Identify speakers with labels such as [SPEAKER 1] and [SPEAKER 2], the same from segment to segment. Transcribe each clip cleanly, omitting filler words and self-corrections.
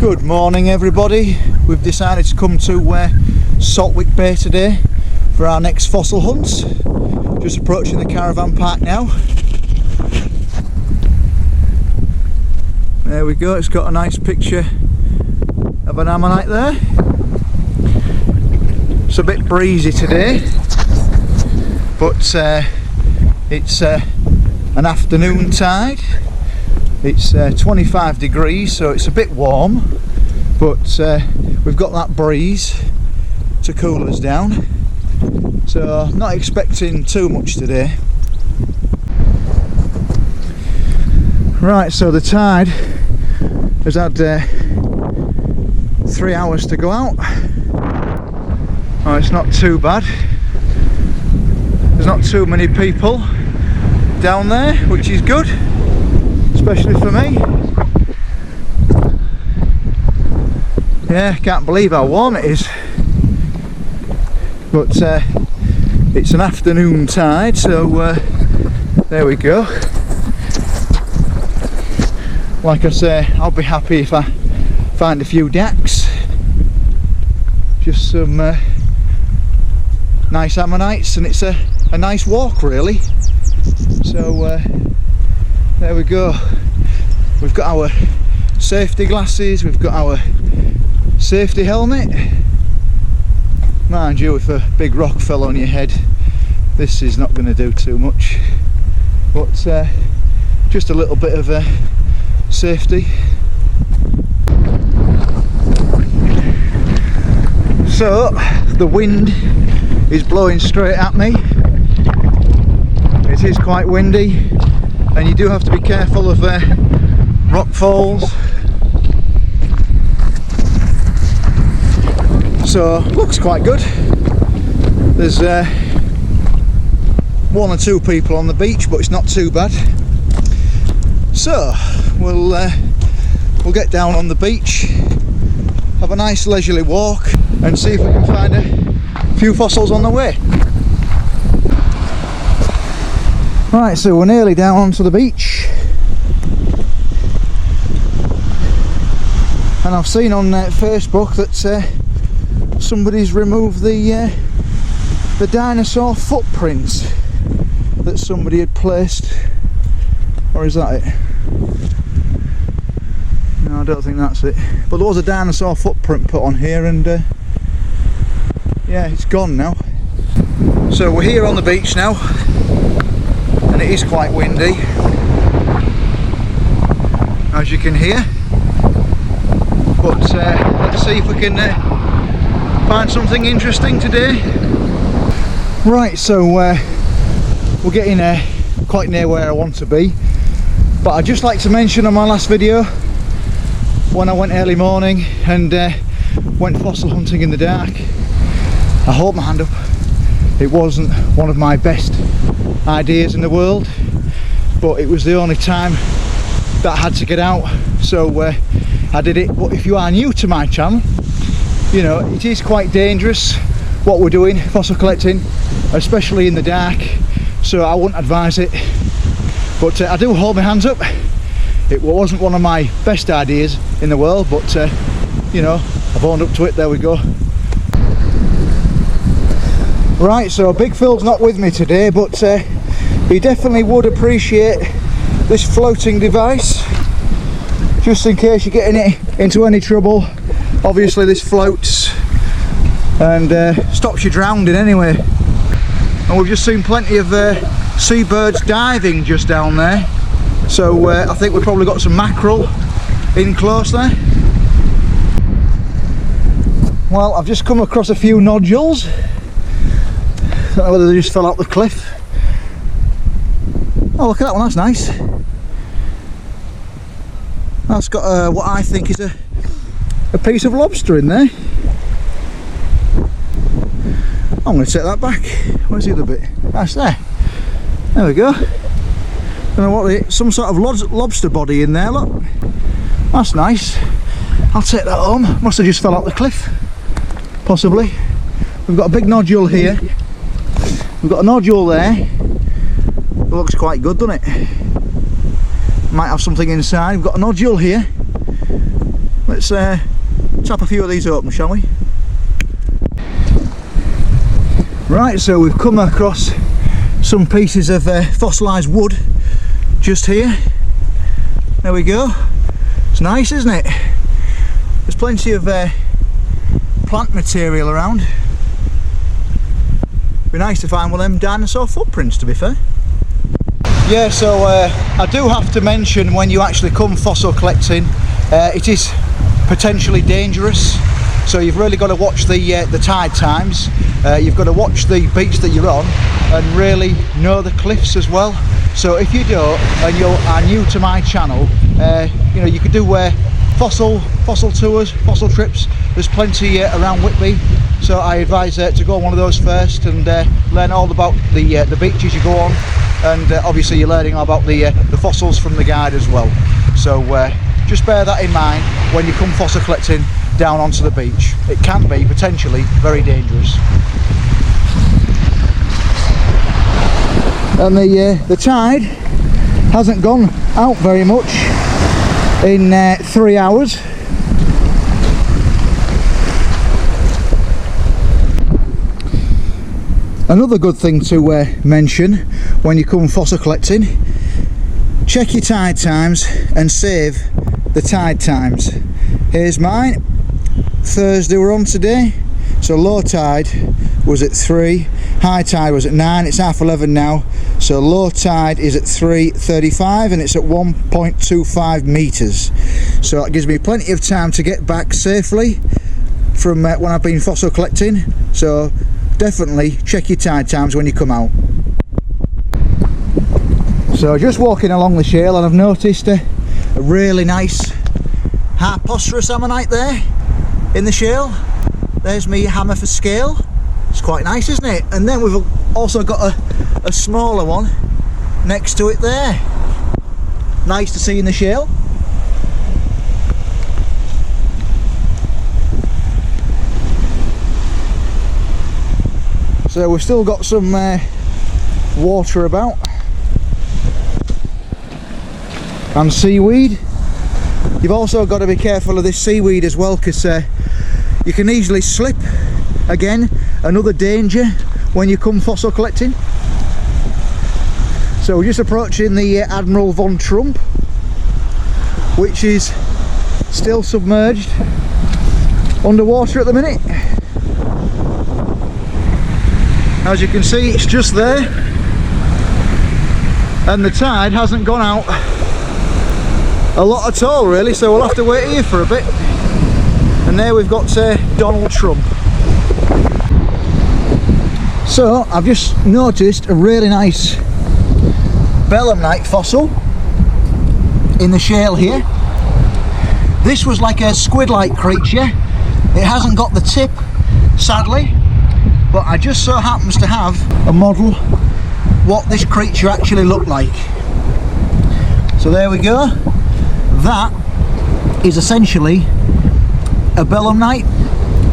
[SPEAKER 1] Good morning everybody. We've decided to come to Saltwick Bay today for our next fossil hunt. Just approaching the caravan park now. There we go, it's got a nice picture of an ammonite there. It's a bit breezy today, but it's an afternoon tide. It's 25 degrees, so it's a bit warm, but we've got that breeze to cool us down, so not expecting too much today. Right, so the tide has had 3 hours to go out. Oh, it's not too bad. There's not too many people down there, which is good, especially for me. Yeah, can't believe how warm it is. But it's an afternoon tide, so there we go. Like I say, I'll be happy if I find a few dacks. Just some nice ammonites, and it's a nice walk really. So there we go. We've got our safety glasses, we've got our safety helmet. Mind you, if a big rock fell on your head, this is not going to do too much, but just a little bit of safety. So the wind is blowing straight at me. It is quite windy, and you do have to be careful of rock falls. So looks quite good. There's one or two people on the beach, but it's not too bad. So we'll get down on the beach, have a nice leisurely walk, and see if we can find a few fossils on the way. Right, so we're nearly down onto the beach, and I've seen on Facebook that somebody's removed the dinosaur footprints that somebody had placed. Or is that it? No, I don't think that's it. But there was a dinosaur footprint put on here, and yeah, it's gone now. So we're here on the beach now, and it is quite windy, as you can hear. But let's see if we can find something interesting today. Right, so we're getting quite near where I want to be. But I'd just like to mention on my last video, when I went early morning and went fossil hunting in the dark, I hold my hand up, it wasn't one of my best ideas in the world, but it was the only time that I had to get out, so I did it. But if you are new to my channel, you know, it is quite dangerous what we're doing, fossil collecting, especially in the dark, so I wouldn't advise it. But I do hold my hands up. It wasn't one of my best ideas in the world, but you know, I've owned up to it. There we go. Right, so Big Phil's not with me today, but he definitely would appreciate this floating device, just in case you're getting it into any trouble. Obviously this floats and stops you drowning anyway. And we've just seen plenty of seabirds diving just down there, so I think we've probably got some mackerel in close there. Well, I've just come across a few nodules. I don't know whether they just fell out the cliff. Oh, look at that one, that's nice. That's got what I think is a piece of lobster in there. I'm going to take that back. Where's the other bit? That's there. There we go. Don't know what it is. Some sort of lobster body in there, look. That's nice. I'll take that home. Must have just fell out the cliff. Possibly. We've got a big nodule here. We've got a nodule there. It looks quite good, doesn't it? Might have something inside. We've got a nodule here. Let's tap a few of these open, shall we? Right, so we've come across some pieces of fossilised wood just here. There we go. It's nice, isn't it? There's plenty of plant material around. Be nice to find one of them dinosaur footprints, to be fair. Yeah, so I do have to mention, when you actually come fossil collecting, it is potentially dangerous. So you've really got to watch the tide times. You've got to watch the beach that you're on and really know the cliffs as well. So if you don't, and you are new to my channel, you know, you could do fossil tours, fossil trips. There's plenty around Whitby, so I advise to go on one of those first and learn all about the beaches you go on, and obviously you're learning all about the fossils from the guide as well. So just bear that in mind when you come fossil collecting down onto the beach. It can be potentially very dangerous. And the tide hasn't gone out very much in 3 hours. Another good thing to mention when you come fossil collecting, check your tide times and save the tide times. Here's mine. Thursday we're on today, so low tide was at 3, high tide was at 9, it's half 11 now, so low tide is at 3:35 and it's at 1.25 metres. So it gives me plenty of time to get back safely from when I've been fossil collecting. So definitely check your tide times when you come out. So just walking along the shale, and I've noticed a really nice Harposterus ammonite there in the shale. There's me hammer for scale. It's quite nice, isn't it? And then we've also got a smaller one next to it there. Nice to see in the shale. So we've still got some water about and seaweed. You've also got to be careful of this seaweed as well, because you can easily slip. Again, another danger when you come fossil collecting. So we're just approaching the Admiral von Trump, which is still submerged underwater at the minute. As you can see, it's just there, and the tide hasn't gone out a lot at all really, so we'll have to wait here for a bit. And there we've got Donald Trump. So I've just noticed a really nice belemnite fossil in the shale here. This was like a squid-like creature. It hasn't got the tip, sadly, but I just so happens to have a model what this creature actually looked like. So there we go. That is essentially a belemnite.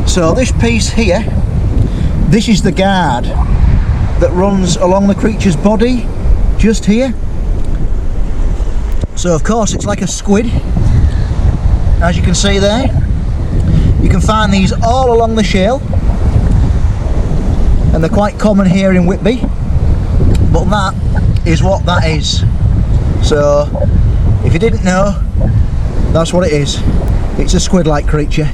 [SPEAKER 1] So this piece here, this is the guard that runs along the creature's body, just here. So of course it's like a squid, as you can see there. You can find these all along the shale, and they're quite common here in Whitby, but that is what that is. So if you didn't know, that's what it is. It's a squid-like creature.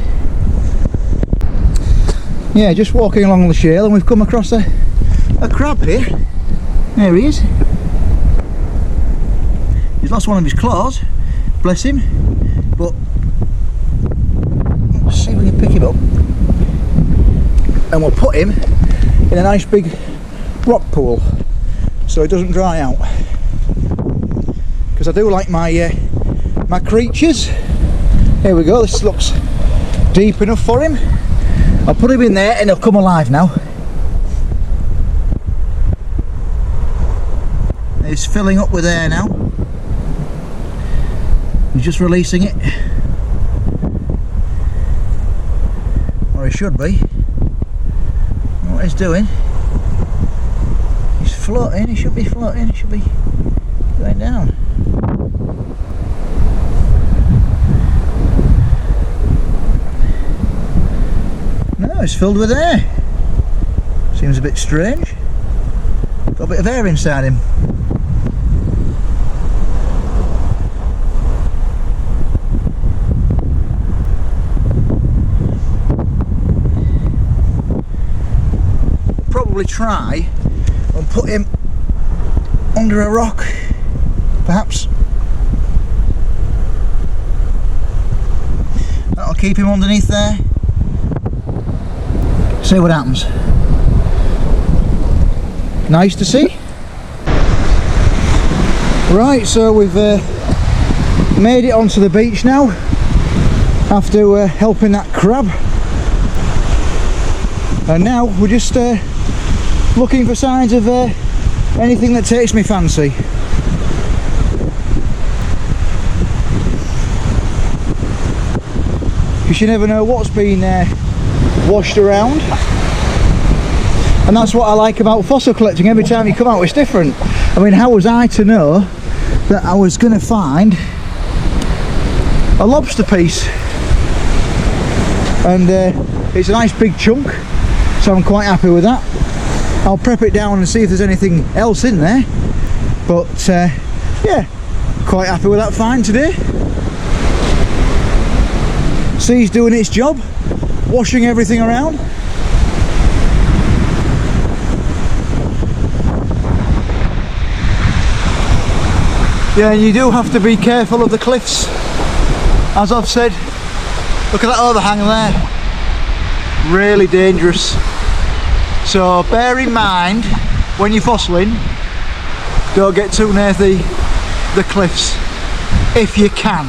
[SPEAKER 1] Yeah, just walking along the shale, and we've come across a crab here. There he is. He's lost one of his claws, bless him, but let's see if we can pick him up, and we'll put him in a nice big rock pool so it doesn't dry out, because I do like my my creatures. Here we go, this looks deep enough for him. I'll put him in there and he'll come alive now. He's filling up with air now. He's just releasing it, or he should be. What he's doing, he's floating. He should be floating. He should be going down. it's filled with air. Seems a bit strange. Got a bit of air inside him. Probably try and put him under a rock, perhaps. That'll keep him underneath there. See what happens. Nice to see. Right, so we've made it onto the beach now after helping that crab, and now we're just looking for signs of anything that takes me fancy. Because you never know what's been washed around. And that's what I like about fossil collecting. Every time you come out it's different. I mean, how was I to know that I was going to find a lobster piece? And it's a nice big chunk, so I'm quite happy with that. I'll prep it down and see if there's anything else in there. But yeah, quite happy with that find today. Sea's doing its job, washing everything around. Yeah, and you do have to be careful of the cliffs, as I've said. Look at that overhang there, really dangerous. So bear in mind when you're fossiling, don't get too near the cliffs if you can.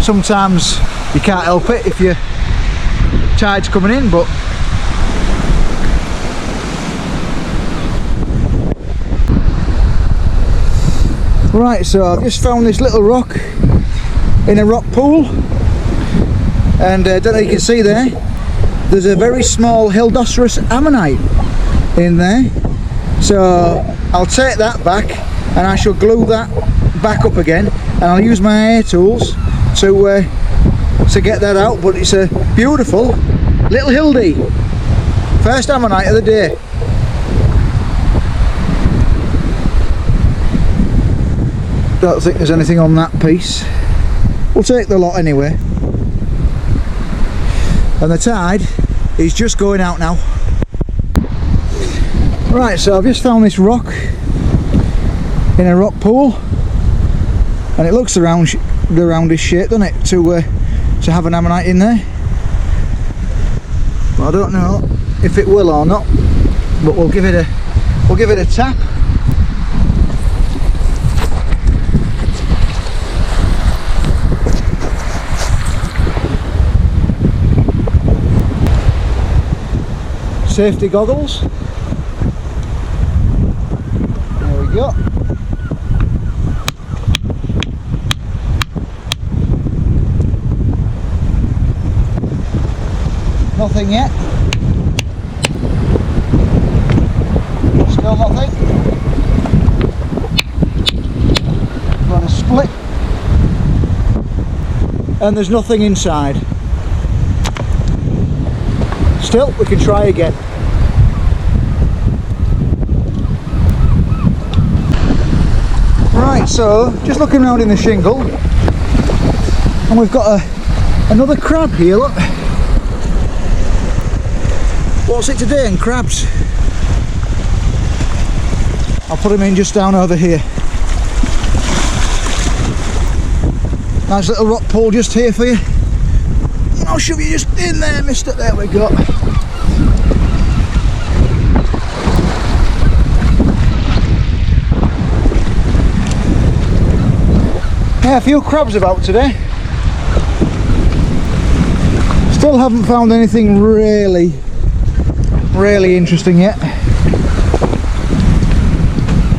[SPEAKER 1] Sometimes you can't help it if your tide's coming in, but right, so I've just found this little rock in a rock pool, and I don't know if you can see there's a very small hildocerous ammonite in there. So I'll take that back and I shall glue that back up again, and I'll use my air tools to get that out. But it's a beautiful little hildy, first ammonite of the day. Don't think there's anything on that piece. We'll take the lot anyway. And the tide is just going out now. Right, so I've just found this rock in a rock pool, and it looks the roundish shape, doesn't it, to have an ammonite in there. Well, I don't know if it will or not, but we'll give it a tap. Safety goggles. There we go. Nothing yet. Still nothing. Got a split. And there's nothing inside. Still, we can try again. Right, so just looking around in the shingle, and we've got another crab here, look. What's it today in crabs? I'll put him in just down over here. Nice little rock pool just here for you. I'll shove you just in there, mister. There we go. Yeah, a few crabs about today. Still haven't found anything really interesting yet.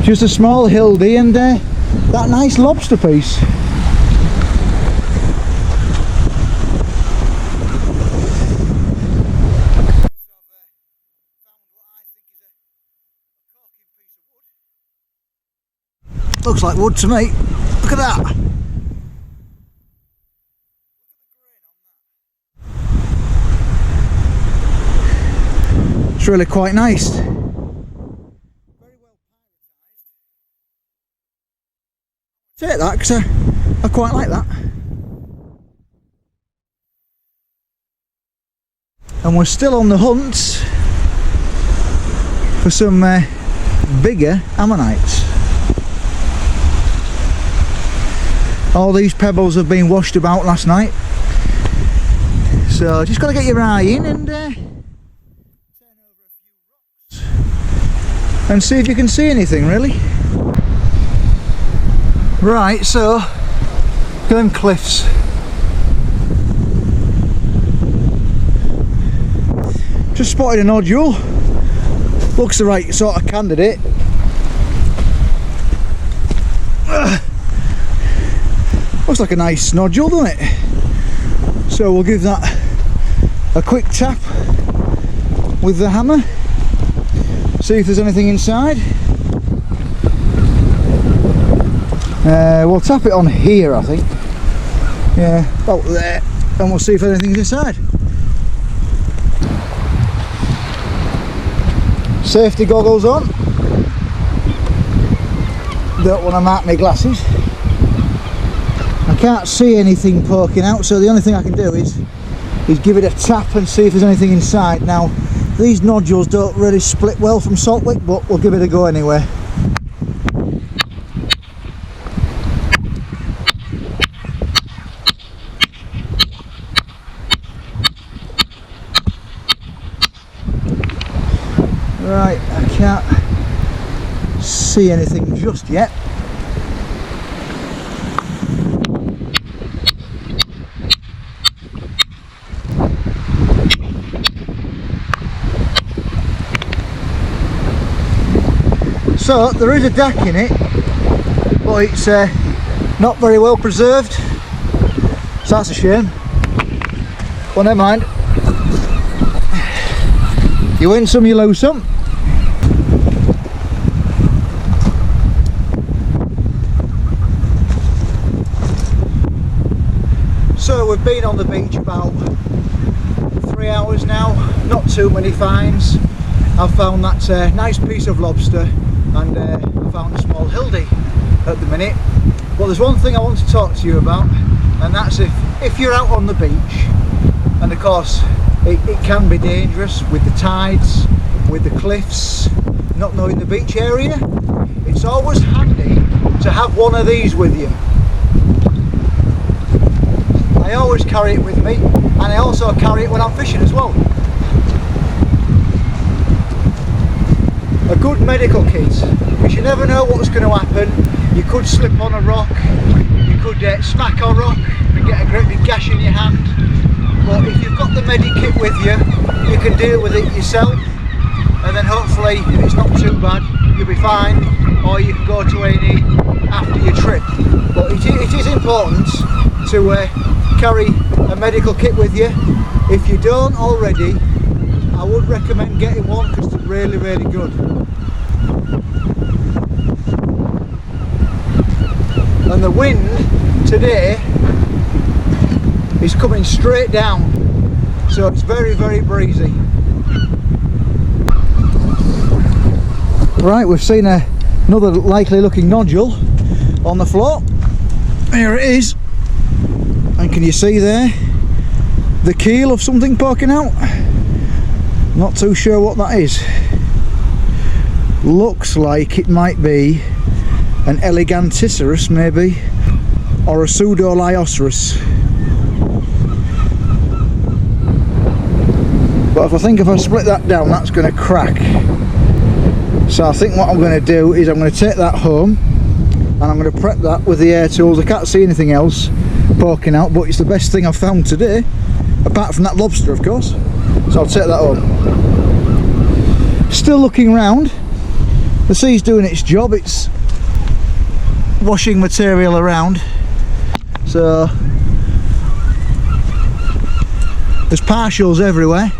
[SPEAKER 1] Just a small hildy and that nice lobster piece. Looks like wood to me. Look at that. It's really quite nice. Take that because I quite like that. And we're still on the hunt for some bigger ammonites. All these pebbles have been washed about last night, so just got to get your eye in and turn over a few rocks and see if you can see anything really. Right, so look at them cliffs. Just spotted a nodule. Looks the right sort of candidate. Looks like a nice nodule, doesn't it? So we'll give that a quick tap with the hammer. See if there's anything inside. We'll tap it on here, I think. Yeah, about there. And we'll see if anything's inside. Safety goggles on. Don't want to mark my glasses. I can't see anything poking out, so the only thing I can do is give it a tap and see if there's anything inside. Now, these nodules don't really split well from Saltwick, but we'll give it a go anyway. Right, I can't see anything just yet. So there is a deck in it, but it's not very well preserved, so that's a shame. Well, never mind. You win some, you lose some. So we've been on the beach about 3 hours now, not too many finds. I've found that nice piece of lobster, and I found a small hildy at the minute. But there's one thing I want to talk to you about, and that's if you're out on the beach, and of course it can be dangerous with the tides, with the cliffs, not knowing the beach area. It's always handy to have one of these with you. I always carry it with me, and I also carry it when I'm fishing as well. A good medical kit, because you never know what's going to happen. You could slip on a rock, you could smack a rock and get a great big gash in your hand. But if you've got the medikit with you, you can deal with it yourself, and then hopefully if it's not too bad you'll be fine, or you can go to A&E after your trip. But it is important to carry a medical kit with you. If you don't already, I would recommend getting one because it's really, really good. And the wind today is coming straight down, so it's very, very breezy. Right, we've seen another likely looking nodule on the floor. Here it is, and can you see there the keel of something poking out? Not too sure what that is. Looks like it might be an Eleganticeros maybe, or a Pseudolioceros. But if I split that down, that's going to crack. So I think what I'm going to do is I'm going to take that home and I'm going to prep that with the air tools. I can't see anything else poking out, but it's the best thing I've found today, apart from that lobster of course. So I'll take that home. Still looking round. The sea's doing its job. It's washing material around. So there's partials everywhere.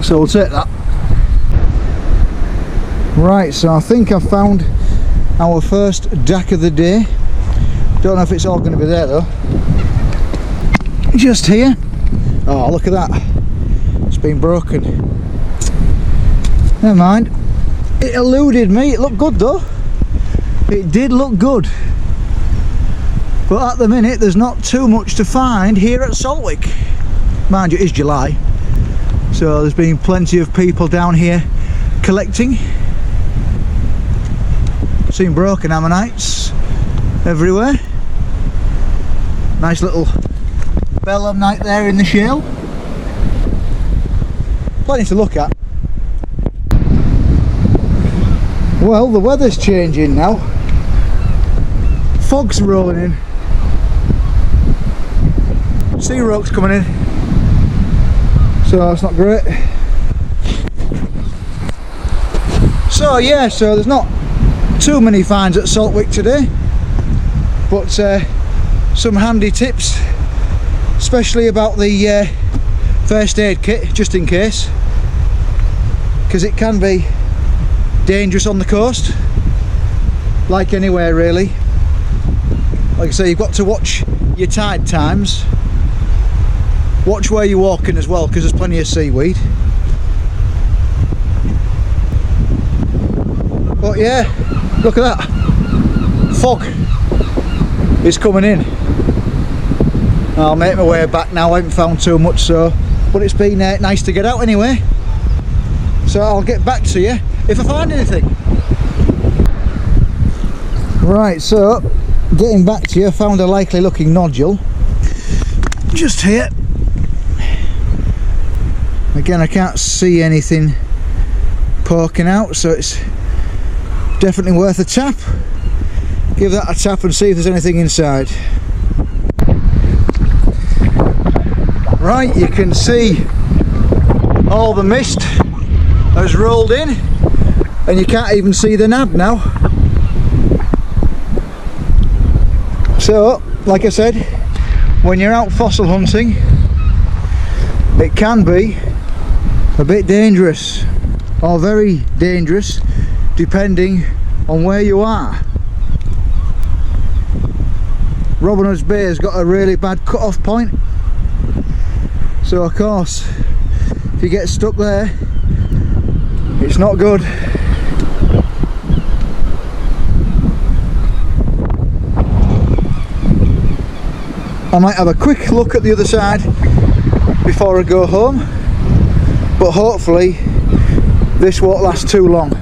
[SPEAKER 1] So we'll take that. Right, so I think I've found our first dack of the day. Don't know if it's all going to be there though. just here. Oh, look at that, it's been broken. Never mind, it eluded me. It looked good though, it did look good, but at the minute there's not too much to find here at Saltwick. Mind you, it is July, so there's been plenty of people down here collecting. Seen broken ammonites everywhere. Nice little belemnite there in the shale. Plenty to look at. Well, the weather's changing now. Fog's rolling in. Sea rock's coming in. So it's not great. So yeah, so there's not too many finds at Saltwick today, but some handy tips, especially about the first aid kit, just in case, because it can be dangerous on the coast, like anywhere really. Like I say, you've got to watch your tide times, watch where you're walking as well, because there's plenty of seaweed. But yeah, look at that, fog is coming in. I'll make my way back now. I haven't found too much, so, but it's been nice to get out anyway, so I'll get back to you if I find anything. Right, so getting back to you, I found a likely looking nodule just here. Again, I can't see anything poking out, so it's definitely worth a tap. Give that a tap and see if there's anything inside. Right, you can see all the mist has rolled in and you can't even see the nab now. So, like I said, when you're out fossil hunting, it can be a bit dangerous, or very dangerous, depending on where you are. Robin Hood's Bay has got a really bad cut-off point, so of course if you get stuck there, it's not good. I might have a quick look at the other side before I go home, but hopefully this won't last too long.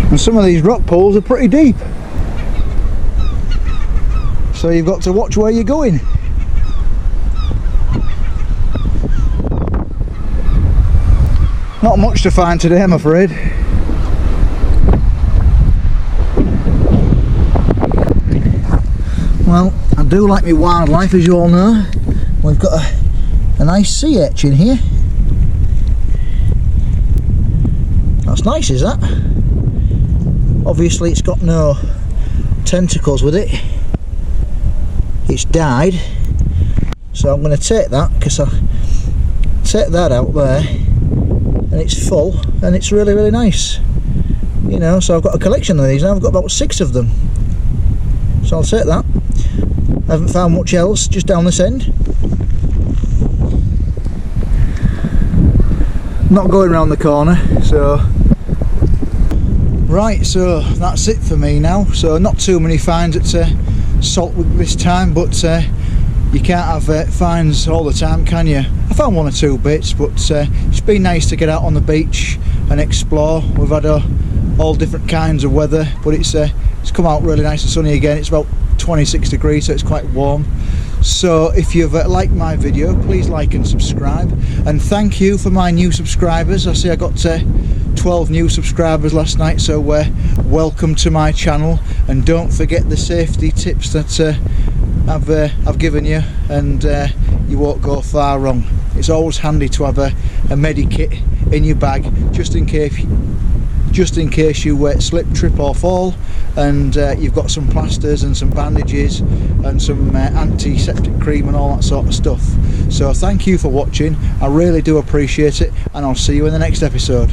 [SPEAKER 1] And some of these rock pools are pretty deep, so you've got to watch where you're going. Not much to find today, I'm afraid. Well, I do like my wildlife, as you all know. We've got a nice sea urchin here. That's nice, is that? Obviously it's got no tentacles with it. It's died. So I'm going to take that, because I take that out there and it's full and it's really, really nice. You know, so I've got a collection of these now. I've got about 6 of them. So I'll take that. I haven't found much else just down this end. Not going around the corner, so right, so that's it for me now. So not too many finds at Saltwick this time, but you can't have finds all the time, can you? I found 1 or 2 bits, but it's been nice to get out on the beach and explore. We've had all different kinds of weather, but it's come out really nice and sunny again. It's about 26 degrees, so it's quite warm. So if you've liked my video, please like and subscribe, and thank you for my new subscribers. I see I got 12 new subscribers last night, so welcome to my channel, and don't forget the safety tips that I've given you, and you won't go far wrong. It's always handy to have a medikit in your bag, just in case you slip, trip or fall, and you've got some plasters and some bandages and some antiseptic cream and all that sort of stuff. So thank you for watching, I really do appreciate it, and I'll see you in the next episode.